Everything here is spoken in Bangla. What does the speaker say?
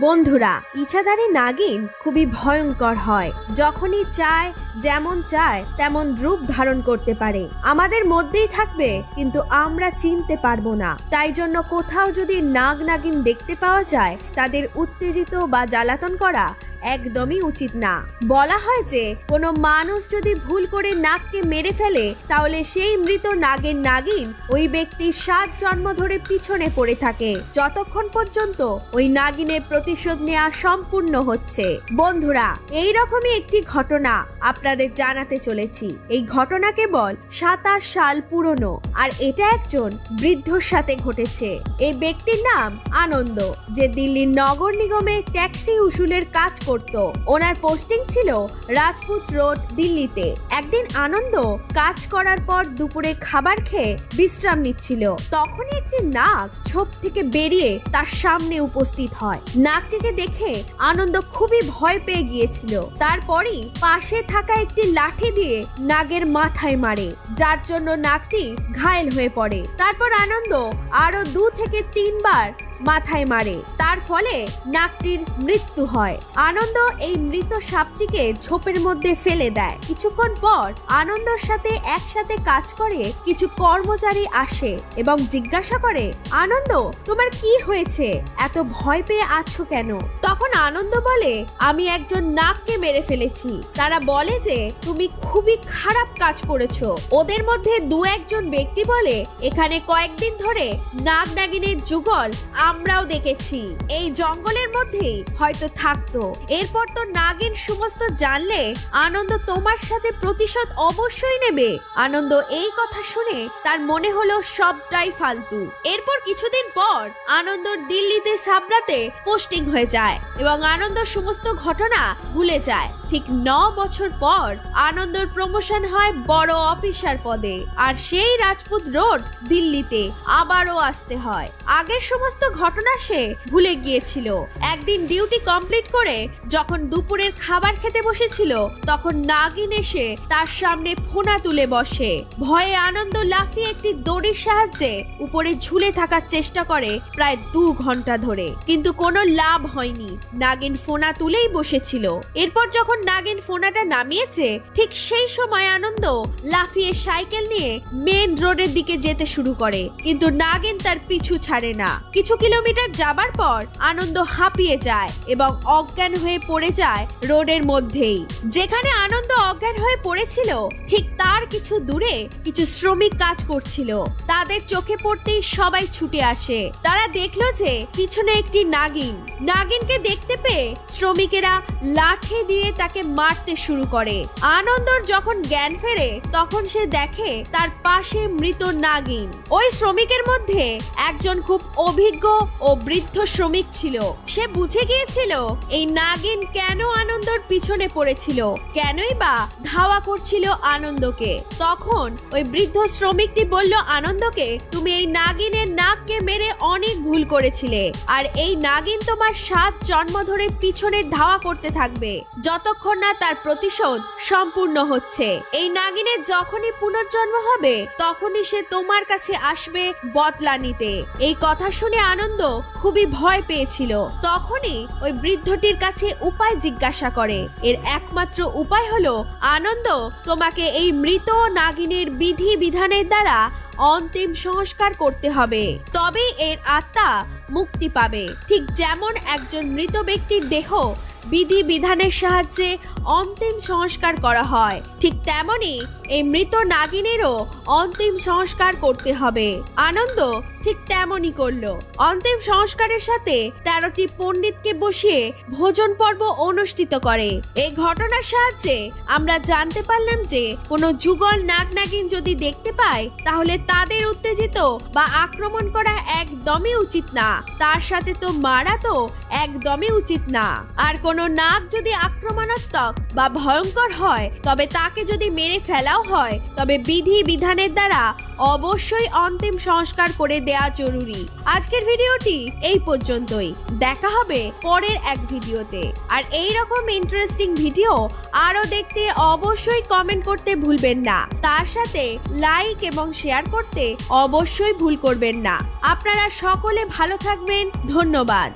বন্ধুরা, ইছাধারী নাগিন খুবই ভয়ঙ্কর হয়। যখনই চায়, যেমন চায় তেমন রূপ ধারণ করতে পারে। আমাদের মধ্যেই থাকবে, কিন্তু আমরা চিনতে পারবো না। তাই জন্য কোথাও যদি নাগ নাগিন দেখতে পাওয়া যায়, তাদের উত্তেজিত বা জ্বালাতন করা একদমই উচিত না। বলা হয় যে কোনো মানুষ যদি ভুল করে নাগকে মেরে ফেলে, তাহলে সেই মৃত নাগের নাগিন ওই ব্যক্তির 7 জন্ম ধরে পিছনে পড়ে থাকে, যতক্ষণ পর্যন্ত ওই নাগিনের প্রতিশোধ নেওয়া সম্পূর্ণ হচ্ছে। বন্ধুরা, এই রকমই একটি ঘটনা আপনাদের জানাতে চলেছি। এই ঘটনা কেবল 27 সাল পুরনো, আর এটা একজন বৃদ্ধর সাথে ঘটেছে। এই ব্যক্তির নাম আনন্দ, যে দিল্লির নগর নিগমে ট্যাক্সি উসুলের কাজ করত। ওনার পোস্টিং ছিল রাজপুত রোড, দিল্লিতে। একদিন আনন্দ কাজ করার পর দুপুরে খাবার খেয়ে বিশ্রাম নিচ্ছিল। তখনই একটি নাগ ঝোপ থেকে বেরিয়ে তার সামনে উপস্থিত হয়। নাগটিকে দেখে আনন্দ খুবই ভয় পেয়ে গিয়েছিল। তারপরই পাশে থাকা একটি লাঠি দিয়ে নাগের মাথায় মারে, যার জন্য নাগটি ঘায়েল হয়ে পড়ে। তারপর আনন্দ আরো 2 থেকে 3 বার মাথায় মারে, তার ফলে নাগটির মৃত্যু হয়। আনন্দ এই মৃত সাপটিকে ঝোপের মধ্যে ফেলে দেয়। কিছুক্ষণ পর আনন্দর সাথে একসাথে কাজ করে কিছু কর্মচারী আসে এবং জিজ্ঞাসা করে, আনন্দ, তোমার কি হয়েছে? এত ভয় পেয়ে আছো কেন? তখন আনন্দ বলে, আমি একজন নাগকে মেরে ফেলেছি। তারা বলে যে তুমি খুবই খারাপ কাজ করেছো। ওদের মধ্যে 2-1 জন ব্যক্তি বলে, এখানে কয়েকদিন ধরে নাগ নাগিনের যুগল আমরাও দেখেছি, এই জঙ্গলের মধ্যেই হয়তো থাকতো। এরপর তো নাগিন সমস্ত জানলে আনন্দ তোমার সাথে প্রতিশোধ অবশ্যই নেবে। আনন্দ এই কথা শুনে তার মনে হলো সবটাই ফালতু। এরপর কিছুদিন পর আনন্দর দিল্লিতে সাবরাতে পোস্টিং হয়ে যায় এবং আনন্দ সমস্ত ঘটনা ভুলে যায়। ঠিক 9 বছর পর আনন্দর প্রমোশন হয় বড় অফিসার পদে, আর সেই রাজপুত রোড, দিল্লিতে আবারও আসতে হয়। আগের সমস্ত ঘটনা সে ভুলে গিয়েছিল। একদিন ডিউটি কমপ্লিট করে যখন দুপুরের খাবার খেতে বসেছিল, তখন নাগিন এসে তার সামনে ফোনা তুলে বসে। ভয়ে আনন্দ লাফিয়ে একটি দড়ির সাহায্যে উপরে ঝুলে থাকার চেষ্টা করে প্রায় 2 ঘন্টা ধরে, কিন্তু কোনো লাভ হয়নি। নাগিন ফোনা তুলেই বসেছিল। এরপর যখন নাগিন ফোনাটা নামিয়েছে, ঠিক সেই সময় আনন্দ লাফিয়ে সাইকেল নিয়ে মেন রোডের দিকে যেতে শুরু করে, কিন্তু নাগিন তার পিছু ছাড়ে না। কিছু কিলোমিটার যাবার পর আনন্দ হাঁপিয়ে যায় এবং অজ্ঞান হয়ে পড়ে যায় রোডের মধ্যেই। যেখানে আনন্দ অজ্ঞান হয়ে পড়েছিল, ঠিক তার কিছু দূরে কিছু শ্রমিক কাজ করছিল। তাদের চোখে পড়তেই সবাই ছুটে আসে। তারা দেখলো যে পিছনে একটি নাগিন। নাগিনকে দেখতে পেয়ে শ্রমিকেরা লাঠি দিয়ে তাকে মারতে শুরু করে। আনন্দর যখন জ্ঞান ফেরে, তখন সে দেখে তার পাশে মৃত নাগিন। ওই শ্রমিকের মধ্যে একজন খুব অভিজ্ঞ ও বৃদ্ধ শ্রমিক ছিল। সে বুঝে গিয়েছিল এই নাগিন কেন আনন্দর পিছনে পড়েছিল, কেনই বা ধাওয়া করছিল আনন্দকে। তখন ওই বৃদ্ধ শ্রমিকটি বলল আনন্দকে, তুমি এই নাগিনের নাককে মেরে অনেক ভুল করেছিলে, আর এই নাগিন তোমার 7 জন্ম ধরে পিছনে ধাওয়া করতে থাকবে, যতক্ষণ না তার প্রতিশোধ সম্পূর্ণ হচ্ছে। এই নাগিনের যখনই পুনর্জন্ম হবে, তখনই সে তোমার কাছে আসবে বদলা নিতে। এই কথা শুনে আনন্দ খুবই ভয় পেয়েছিল। তখনই ওই বৃদ্ধটির কাছে উপায় জিজ্ঞাসা করে। এর একমাত্র উপায় হলো, আনন্দ, তোমাকে এই মৃত নাগিনের বিধি বিধানের দ্বারা অন্তিম সংস্কার করতে হবে, তবেই এর আত্মা মুক্তি পাবে। ঠিক যেমন একজন মৃত ব্যক্তির দেহ বিধি বিধানের সাহায্যে অন্তিম সংস্কার করা হয়, ঠিক তেমনি এই মৃত নাগিনেরও অন্তিম সংস্কার করতে হবে। আনন্দ ঠিক তেমনই করলো। অন্তিম সংস্কারের সাথে 13টি পণ্ডিতকে বসিয়ে ভোজন পর্ব অনুষ্ঠিত করে। এই ঘটনার সাহায্যে আমরা জানতে পারলাম যে কোনো যুগল নাগ নাগিন যদি দেখতে পায়, তাহলে তাদের উত্তেজিত বা আক্রমণ করা একদমই উচিত না। তার সাথে তো মারা তো একদমই উচিত না। আর কোনো নাগ যদি আক্রমণাত্মক বা ভয়ঙ্কর হয়, তবে তাকে যদি মেরে ফেলাও হয়, তবে বিধি বিধানের দ্বারা অবশ্যই অন্তিম সংস্কার করে দেওয়া জরুরি। আজকের ভিডিওটি এই পর্যন্তই। দেখা হবে পরের এক ভিডিওতে। আর এই রকম ইন্টারেস্টিং ভিডিও আরো দেখতে অবশ্যই কমেন্ট করতে ভুলবেন না। তার সাথে লাইক এবং শেয়ার করতে অবশ্যই ভুল করবেন না। আপনারা সকলে ভালো থাকবেন। ধন্যবাদ।